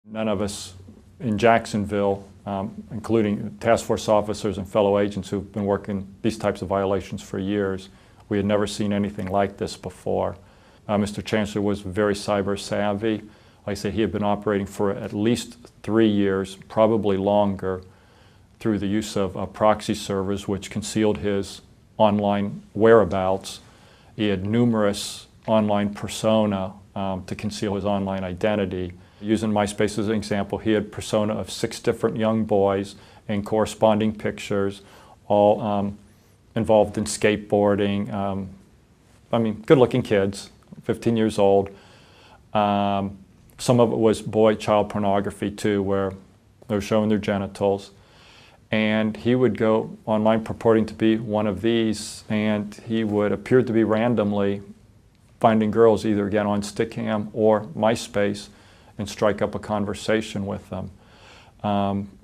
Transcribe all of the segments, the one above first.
None of us in Jacksonville, including task force officers and fellow agents who've been working these types of violations for years, we had never seen anything like this before. Mr. Chancellor was very cyber savvy. Like I say, he had been operating for at least 3 years, probably longer, through the use of proxy servers which concealed his online whereabouts. He had numerous online persona to conceal his online identity. Using MySpace as an example, he had persona of 6 different young boys and corresponding pictures, all involved in skateboarding. I mean, good-looking kids, 15 years old. Some of it was child pornography too, where they were showing their genitals. And he would go online purporting to be one of these, and he would appear to be randomly finding girls either again on Stickam or MySpace and strike up a conversation with them.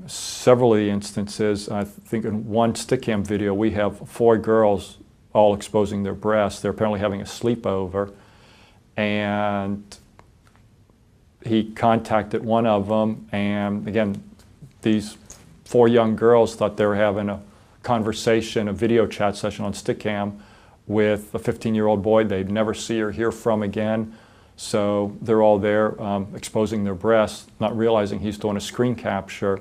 Several of the instances, I think in one Stickam video we have 4 girls all exposing their breasts. They're apparently having a sleepover, and he contacted one of them, and again, these 4 young girls thought they were having a conversation, a video chat session on Stickam with a 15-year-old boy they'd never see or hear from again. So they're all there exposing their breasts, not realizing he's doing a screen capture,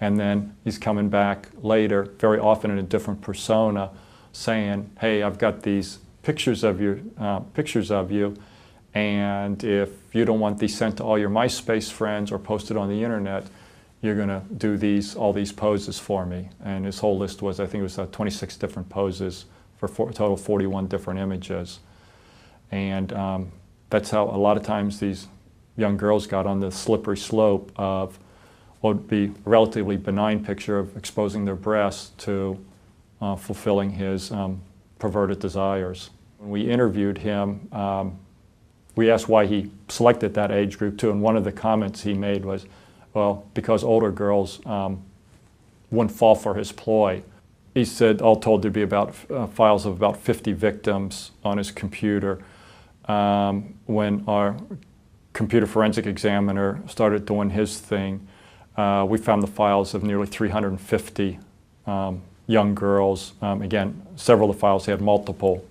and then he's coming back later, very often in a different persona, saying, "Hey, I've got these pictures of you, and if you don't want these sent to all your MySpace friends or posted on the internet, you're going to do all these poses for me." And his whole list was, I think it was 26 different poses for a total of 41 different images. And that's how a lot of times these young girls got on the slippery slope of what would be a relatively benign picture of exposing their breasts to fulfilling his perverted desires. When we interviewed him, we asked why he selected that age group too, and one of the comments he made was, well, because older girls wouldn't fall for his ploy. He said all told there'd be about files of about 50 victims on his computer. When our computer forensic examiner started doing his thing, we found the files of nearly 350 young girls. Again, several of the files had multiple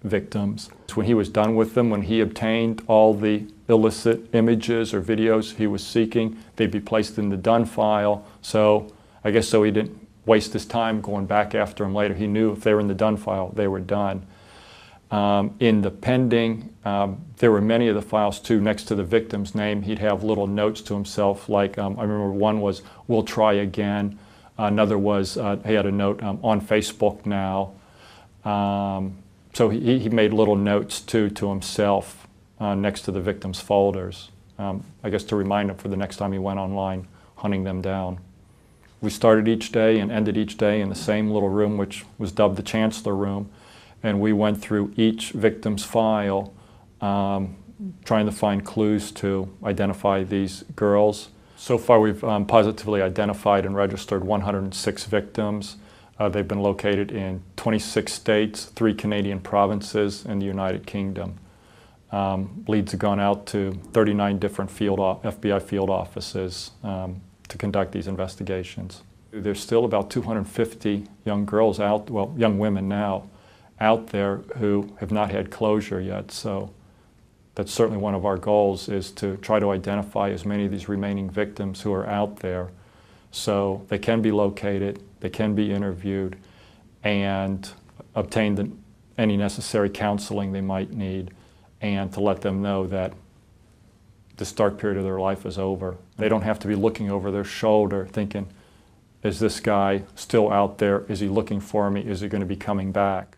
victims. When he was done with them, when he obtained all the illicit images or videos he was seeking, they'd be placed in the done file. So I guess so he didn't waste his time going back after them later. He knew if they were in the done file, they were done. In the pending, there were many of the files too, next to the victim's name, he'd have little notes to himself, like I remember one was, "We'll try again." Another was, he had a note, "On Facebook now." So he made little notes too to himself next to the victim's folders, I guess to remind him for the next time he went online hunting them down. We started each day and ended each day in the same little room, which was dubbed the Chancellor Room, and we went through each victim's file trying to find clues to identify these girls. So far we've positively identified and registered 106 victims. They've been located in 26 states, 3 Canadian provinces, and the United Kingdom. Leads have gone out to 39 different FBI field offices to conduct these investigations. There's still about 250 young girls out, well, young women now, out there who have not had closure yet. So that's certainly one of our goals, is to try to identify as many of these remaining victims who are out there so they can be located, they can be interviewed, and obtain any necessary counseling they might need, and to let them know that this dark period of their life is over. They don't have to be looking over their shoulder thinking, is this guy still out there? Is he looking for me? Is he going to be coming back?